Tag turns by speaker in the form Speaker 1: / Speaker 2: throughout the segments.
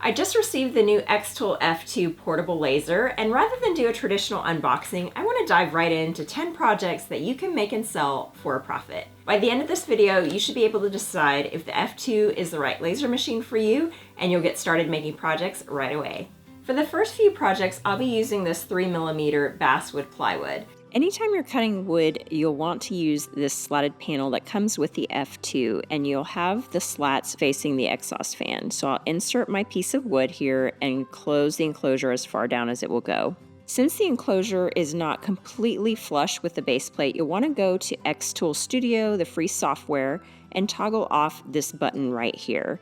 Speaker 1: I just received the new xTool F2 portable laser, and rather than do a traditional unboxing, I want to dive right into 10 projects that you can make and sell for a profit. By the end of this video, you should be able to decide if the F2 is the right laser machine for you, and you'll get started making projects right away. For the first few projects, I'll be using this 3mm basswood plywood. Anytime you're cutting wood, you'll want to use this slatted panel that comes with the F2, and you'll have the slats facing the exhaust fan. So I'll insert my piece of wood here and close the enclosure as far down as it will go. Since the enclosure is not completely flush with the base plate, you'll want to go to xTool Studio, the free software, and toggle off this button right here.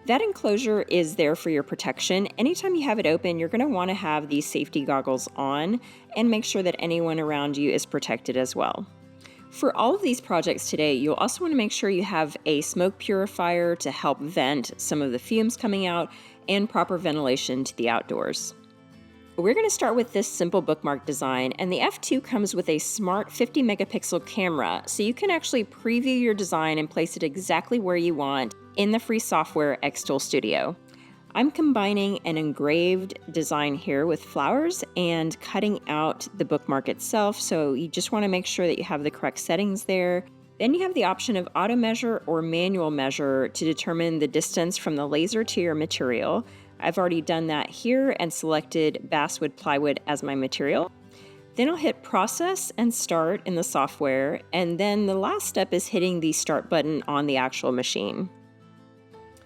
Speaker 1: That enclosure is there for your protection. Anytime you have it open, you're going to want to have these safety goggles on and make sure that anyone around you is protected as well. For all of these projects today, you'll also want to make sure you have a smoke purifier to help vent some of the fumes coming out and proper ventilation to the outdoors. We're going to start with this simple bookmark design, and the F2 comes with a smart 50 megapixel camera, so you can actually preview your design and place it exactly where you want in the free software xTool Studio. I'm combining an engraved design here with flowers and cutting out the bookmark itself, so you just want to make sure that you have the correct settings there. Then you have the option of auto measure or manual measure to determine the distance from the laser to your material. I've already done that here and selected basswood plywood as my material. Then I'll hit process and start in the software, and then the last step is hitting the start button on the actual machine.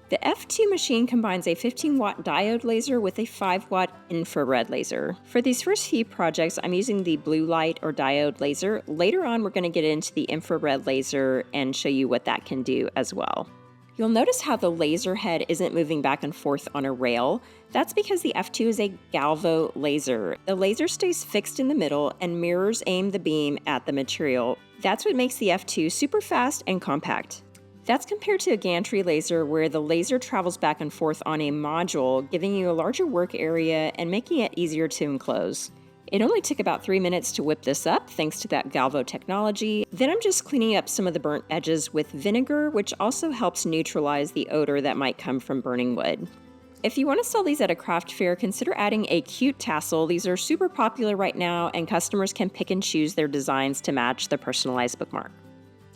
Speaker 1: The F2 machine combines a 15-watt diode laser with a 5-watt infrared laser. For these first few projects, I'm using the blue light or diode laser. Later on, we're going to get into the infrared laser and show you what that can do as well. You'll notice how the laser head isn't moving back and forth on a rail. That's because the F2 is a galvo laser. The laser stays fixed in the middle and mirrors aim the beam at the material. That's what makes the F2 super fast and compact. That's compared to a gantry laser where the laser travels back and forth on a module, giving you a larger work area and making it easier to enclose. It only took about 3 minutes to whip this up thanks to that galvo technology. Then I'm just cleaning up some of the burnt edges with vinegar, which also helps neutralize the odor that might come from burning wood. If you want to sell these at a craft fair, consider adding a cute tassel. These are super popular right now, and customers can pick and choose their designs to match the personalized bookmark.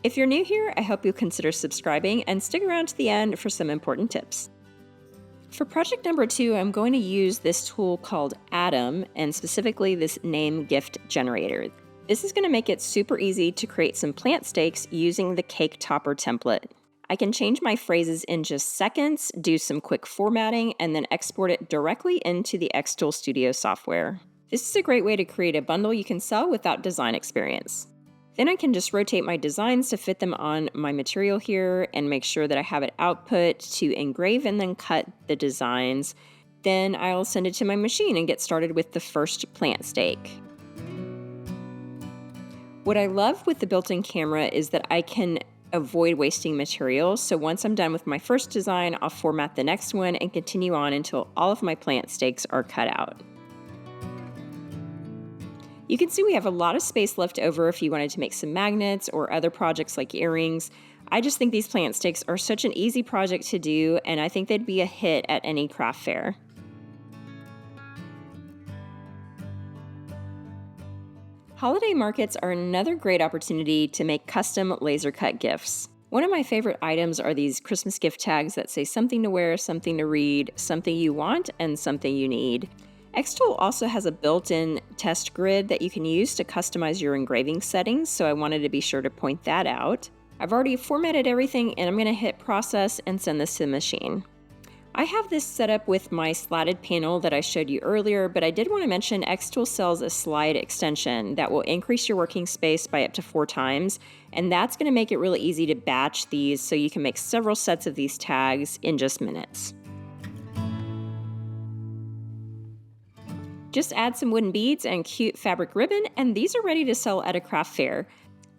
Speaker 1: If you're new here, I hope you'll consider subscribing and stick around to the end for some important tips. For project number 2, I'm going to use this tool called Atom, and specifically this name gift generator. This is going to make it super easy to create some plant stakes using the cake topper template. I can change my phrases in just seconds, do some quick formatting, and then export it directly into the xTool Studio software. This is a great way to create a bundle you can sell without design experience. Then I can just rotate my designs to fit them on my material here and make sure that I have it output to engrave and then cut the designs. Then I'll send it to my machine and get started with the first plant stake. What I love with the built-in camera is that I can avoid wasting material. So once I'm done with my first design, I'll format the next one and continue on until all of my plant stakes are cut out. You can see we have a lot of space left over if you wanted to make some magnets or other projects like earrings. I just think these plant stakes are such an easy project to do, and I think they'd be a hit at any craft fair. Holiday markets are another great opportunity to make custom laser cut gifts. One of my favorite items are these Christmas gift tags that say something to wear, something to read, something you want, and something you need. xTool also has a built-in test grid that you can use to customize your engraving settings, so I wanted to be sure to point that out. I've already formatted everything, and I'm going to hit process and send this to the machine. I have this set up with my slatted panel that I showed you earlier, but I did want to mention xTool sells a slide extension that will increase your working space by up to 4 times, and that's going to make it really easy to batch these so you can make several sets of these tags in just minutes. Just add some wooden beads and cute fabric ribbon, and these are ready to sell at a craft fair.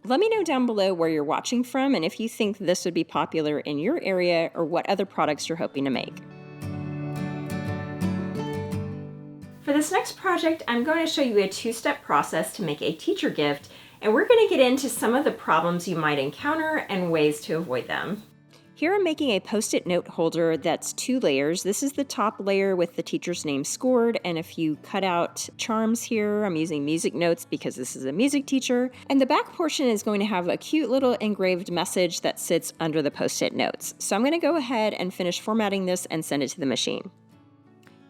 Speaker 1: Let me know down below where you're watching from and if you think this would be popular in your area or what other products you're hoping to make. For this next project, I'm going to show you a 2-step process to make a teacher gift, and we're going to get into some of the problems you might encounter and ways to avoid them. Here I'm making a Post-it note holder that's 2 layers. This is the top layer with the teacher's name scored, and if you cut out charms here, I'm using music notes because this is a music teacher. And the back portion is going to have a cute little engraved message that sits under the Post-it notes. So I'm going to go ahead and finish formatting this and send it to the machine.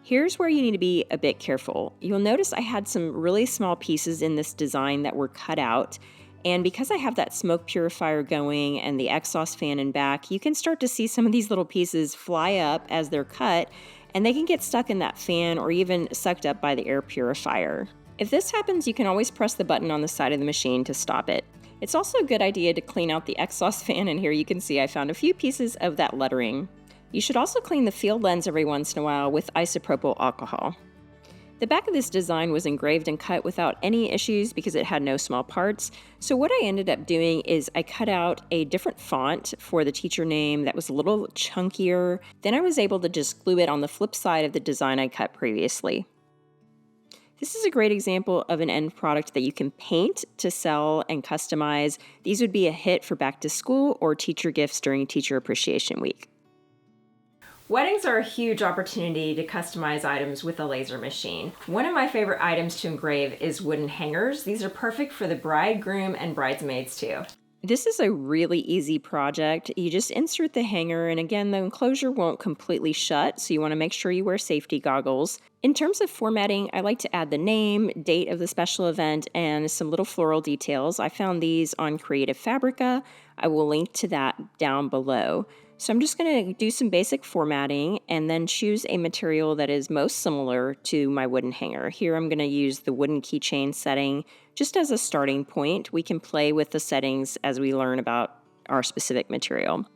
Speaker 1: Here's where you need to be a bit careful. You'll notice I had some really small pieces in this design that were cut out. And because I have that smoke purifier going and the exhaust fan in back, you can start to see some of these little pieces fly up as they're cut, and they can get stuck in that fan or even sucked up by the air purifier. If this happens, you can always press the button on the side of the machine to stop it. It's also a good idea to clean out the exhaust fan, and here you can see I found a few pieces of that lettering. You should also clean the field lens every once in a while with isopropyl alcohol. The back of this design was engraved and cut without any issues because it had no small parts. So what I ended up doing is I cut out a different font for the teacher name that was a little chunkier. Then I was able to just glue it on the flip side of the design I cut previously. This is a great example of an end product that you can paint to sell and customize. These would be a hit for back to school or teacher gifts during Teacher Appreciation Week. Weddings are a huge opportunity to customize items with a laser machine. One of my favorite items to engrave is wooden hangers. These are perfect for the bride, groom, and bridesmaids too. This is a really easy project. You just insert the hanger, and again, the enclosure won't completely shut, so you want to make sure you wear safety goggles. In terms of formatting, I like to add the name, date of the special event, and some little floral details. I found these on Creative Fabrica. I will link to that down below. So I'm just going to do some basic formatting and then choose a material that is most similar to my wooden hanger. Here I'm going to use the wooden keychain setting just as a starting point. We can play with the settings as we learn about our specific material.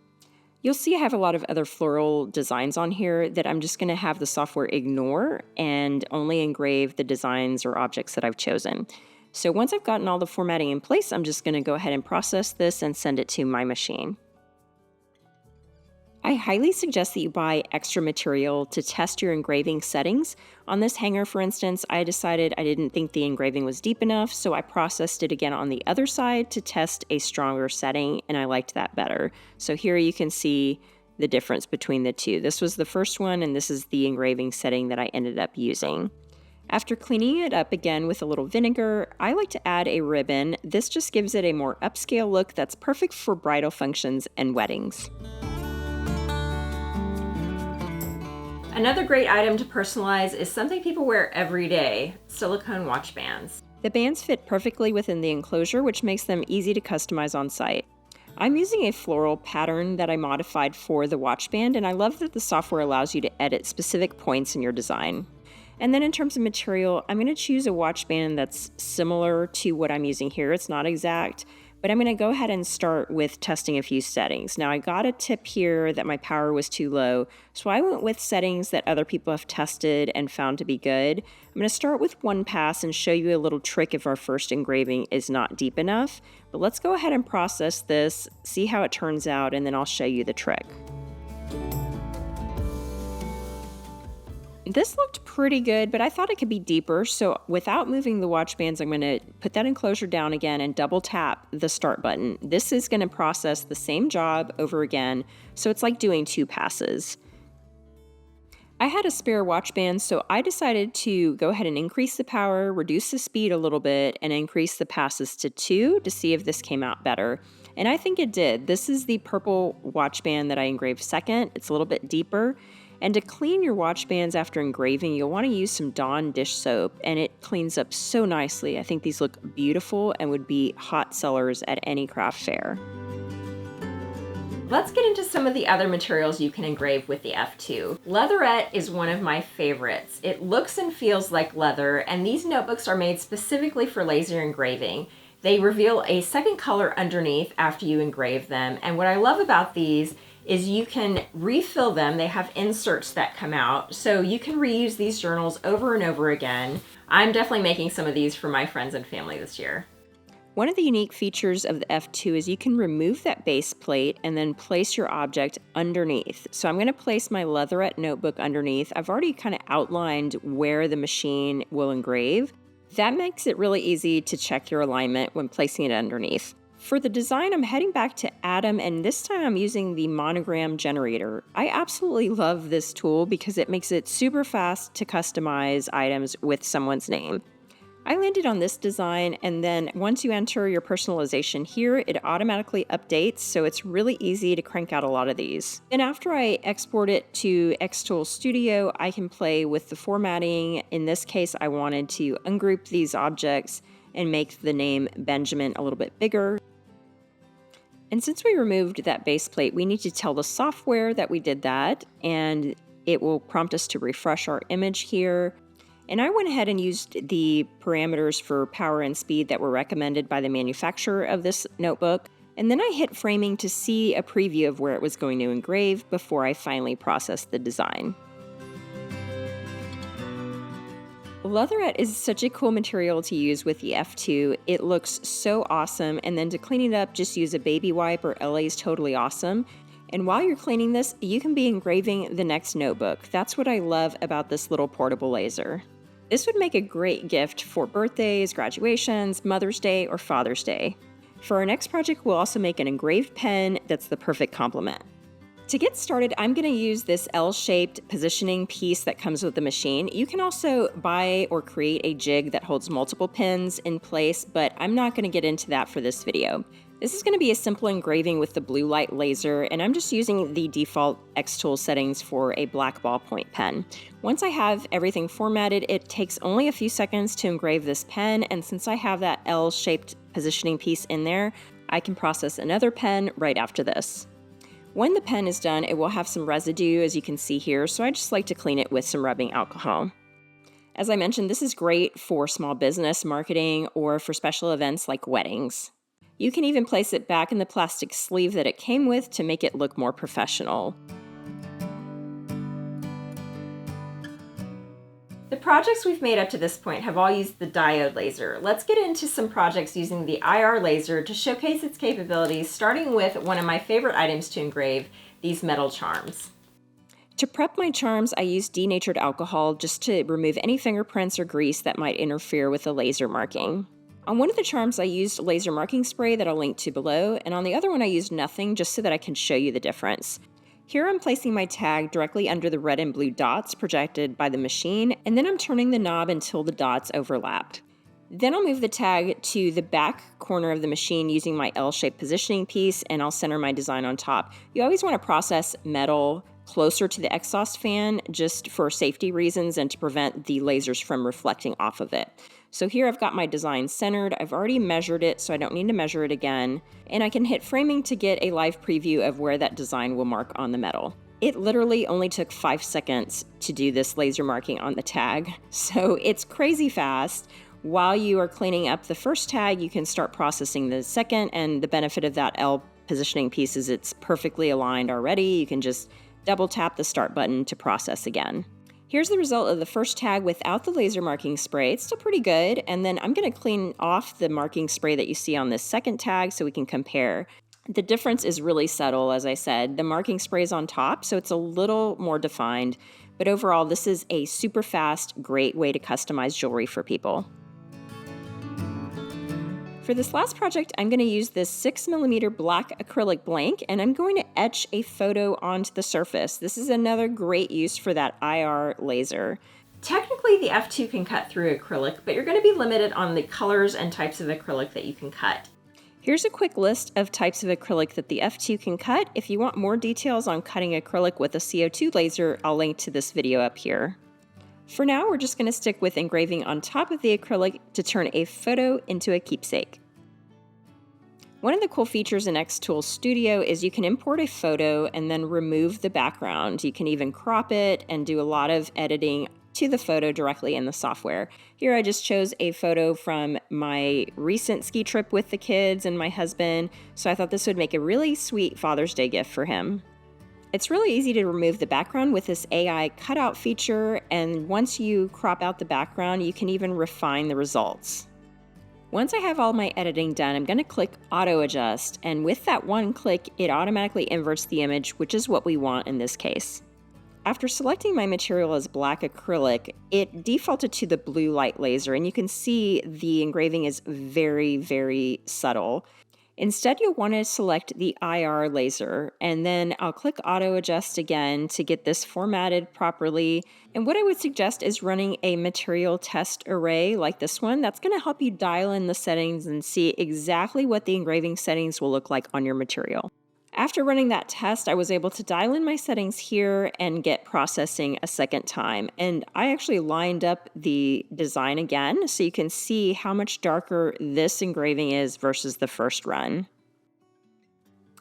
Speaker 1: You'll see I have a lot of other floral designs on here that I'm just going to have the software ignore and only engrave the designs or objects that I've chosen. So once I've gotten all the formatting in place, I'm just going to go ahead and process this and send it to my machine. I highly suggest that you buy extra material to test your engraving settings. On this hanger, for instance, I decided I didn't think the engraving was deep enough, so I processed it again on the other side to test a stronger setting, and I liked that better. So here you can see the difference between the two. This was the first one, and this is the engraving setting that I ended up using. After cleaning it up again with a little vinegar, I like to add a ribbon. This just gives it a more upscale look that's perfect for bridal functions and weddings. Another great item to personalize is something people wear every day, silicone watch bands. The bands fit perfectly within the enclosure, which makes them easy to customize on site. I'm using a floral pattern that I modified for the watch band, and I love that the software allows you to edit specific points in your design. And then in terms of material, I'm going to choose a watch band that's similar to what I'm using here. It's not exact, but I'm going to go ahead and start with testing a few settings. Now I got a tip here that my power was too low, so I went with settings that other people have tested and found to be good. I'm going to start with one pass and show you a little trick if our first engraving is not deep enough. But let's go ahead and process this, see how it turns out, and then I'll show you the trick. This looked pretty good, but I thought it could be deeper, so without moving the watch bands, I'm going to put that enclosure down again and double tap the start button. This is going to process the same job over again, so it's like doing 2 passes. I had a spare watch band, so I decided to go ahead and increase the power, reduce the speed a little bit, and increase the passes to 2 to see if this came out better. And I think it did. This is the purple watch band that I engraved second. It's a little bit deeper. And to clean your watch bands after engraving, you'll want to use some Dawn dish soap, and it cleans up so nicely. I think these look beautiful and would be hot sellers at any craft fair. Let's get into some of the other materials you can engrave with the F2. Leatherette is one of my favorites. It looks and feels like leather, and these notebooks are made specifically for laser engraving. They reveal a second color underneath after you engrave them, and what I love about these is you can refill them. They have inserts that come out, so you can reuse these journals over and over again. I'm definitely making some of these for my friends and family this year. One of the unique features of the F2 is you can remove that base plate and then place your object underneath. So I'm going to place my Leatherette notebook underneath. I've already kind of outlined where the machine will engrave. That makes it really easy to check your alignment when placing it underneath. For the design, I'm heading back to Atom, and this time I'm using the monogram generator. I absolutely love this tool because it makes it super fast to customize items with someone's name. I landed on this design, and then once you enter your personalization here, it automatically updates, so it's really easy to crank out a lot of these. And after I export it to xTool Studio, I can play with the formatting. In this case, I wanted to ungroup these objects and make the name Benjamin a little bit bigger. And since we removed that base plate, we need to tell the software that we did that, and it will prompt us to refresh our image here. And I went ahead and used the parameters for power and speed that were recommended by the manufacturer of this notebook. And then I hit framing to see a preview of where it was going to engrave before I finally processed the design. Leatherette is such a cool material to use with the F2. It looks so awesome, and then to clean it up, just use a baby wipe or LA is totally awesome. And while you're cleaning this, you can be engraving the next notebook. That's what I love about this little portable laser. This would make a great gift for birthdays, graduations, Mother's Day, or Father's Day. For our next project, we'll also make an engraved pen that's the perfect complement. To get started, I'm going to use this L-shaped positioning piece that comes with the machine. You can also buy or create a jig that holds multiple pins in place, but I'm not going to get into that for this video. This is going to be a simple engraving with the blue light laser, and I'm just using the default xTool settings for a black ballpoint pen. Once I have everything formatted, it takes only a few seconds to engrave this pen, and since I have that L-shaped positioning piece in there, I can process another pen right after this. When the pen is done, it will have some residue, as you can see here, so I just like to clean it with some rubbing alcohol. As I mentioned, this is great for small business marketing or for special events like weddings. You can even place it back in the plastic sleeve that it came with to make it look more professional. The projects we've made up to this point have all used the diode laser. Let's get into some projects using the IR laser to showcase its capabilities, starting with one of my favorite items to engrave, these metal charms. To prep my charms, I used denatured alcohol just to remove any fingerprints or grease that might interfere with the laser marking. On one of the charms, I used laser marking spray that I'll link to below, and on the other one I used nothing just so that I can show you the difference. Here I'm placing my tag directly under the red and blue dots projected by the machine, and then I'm turning the knob until the dots overlapped. Then I'll move the tag to the back corner of the machine using my L-shaped positioning piece, and I'll center my design on top. You always want to process metal closer to the exhaust fan just for safety reasons and to prevent the lasers from reflecting off of it. So here I've got my design centered. I've already measured it, so I don't need to measure it again. And I can hit framing to get a live preview of where that design will mark on the metal. It literally only took 5 seconds to do this laser marking on the tag, so it's crazy fast. While you are cleaning up the first tag, you can start processing the second, and the benefit of that L positioning piece is it's perfectly aligned already. You can just double tap the start button to process again. Here's the result of the first tag without the laser marking spray. It's still pretty good, and then I'm going to clean off the marking spray that you see on this second tag so we can compare. The difference is really subtle, as I said. The marking spray is on top, so it's a little more defined, but overall this is a super fast, great way to customize jewelry for people. For this last project, I'm going to use this 6mm black acrylic blank, and I'm going to etch a photo onto the surface. This is another great use for that IR laser. Technically, the F2 can cut through acrylic, but you're going to be limited on the colors and types of acrylic that you can cut. Here's a quick list of types of acrylic that the F2 can cut. If you want more details on cutting acrylic with a CO2 laser, I'll link to this video up here. For now, we're just going to stick with engraving on top of the acrylic to turn a photo into a keepsake. One of the cool features in xTool Studio is you can import a photo and then remove the background. You can even crop it and do a lot of editing to the photo directly in the software. Here I just chose a photo from my recent ski trip with the kids and my husband, so I thought this would make a really sweet Father's Day gift for him. It's really easy to remove the background with this AI cutout feature, and once you crop out the background, you can even refine the results. Once I have all my editing done, I'm going to click Auto Adjust, and with that one click, it automatically inverts the image, which is what we want in this case. After selecting my material as black acrylic, it defaulted to the blue light laser, and you can see the engraving is very, very subtle. Instead, you'll want to select the IR laser, and then I'll click Auto Adjust again to get this formatted properly. And what I would suggest is running a material test array like this one. That's going to help you dial in the settings and see exactly what the engraving settings will look like on your material. After running that test, I was able to dial in my settings here and get processing a second time. And I actually lined up the design again so you can see how much darker this engraving is versus the first run.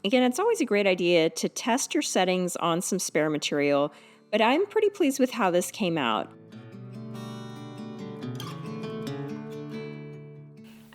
Speaker 1: Again, it's always a great idea to test your settings on some spare material, but I'm pretty pleased with how this came out.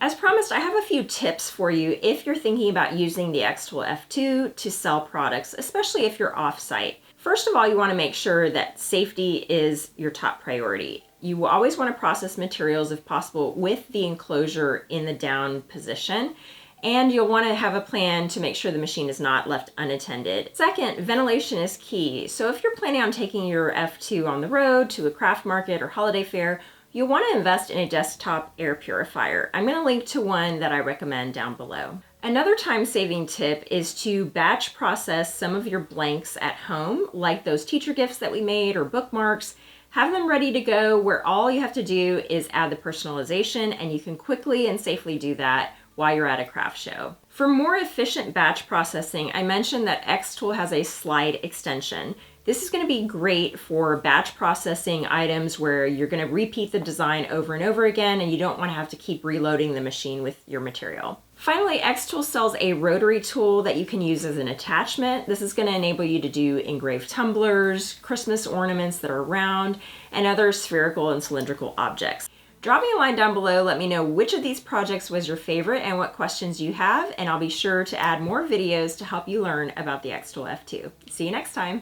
Speaker 1: As promised, I have a few tips for you if you're thinking about using the xTool F2 to sell products, especially if you're off-site. First of all, you want to make sure that safety is your top priority. You will always want to process materials, if possible, with the enclosure in the down position. And you'll want to have a plan to make sure the machine is not left unattended. Second, ventilation is key. So if you're planning on taking your F2 on the road to a craft market or holiday fair, you'll want to invest in a desktop air purifier. I'm going to link to one that I recommend down below. Another time-saving tip is to batch process some of your blanks at home, like those teacher gifts that we made or bookmarks. Have them ready to go where all you have to do is add the personalization, and you can quickly and safely do that while you're at a craft show. For more efficient batch processing, I mentioned that xTool has a slide extension. This is going to be great for batch processing items where you're going to repeat the design over and over again and you don't want to have to keep reloading the machine with your material. Finally, xTool sells a rotary tool that you can use as an attachment. This is going to enable you to do engraved tumblers, Christmas ornaments that are round, and other spherical and cylindrical objects. Drop me a line down below, let me know which of these projects was your favorite and what questions you have, and I'll be sure to add more videos to help you learn about the xTool F2. See you next time.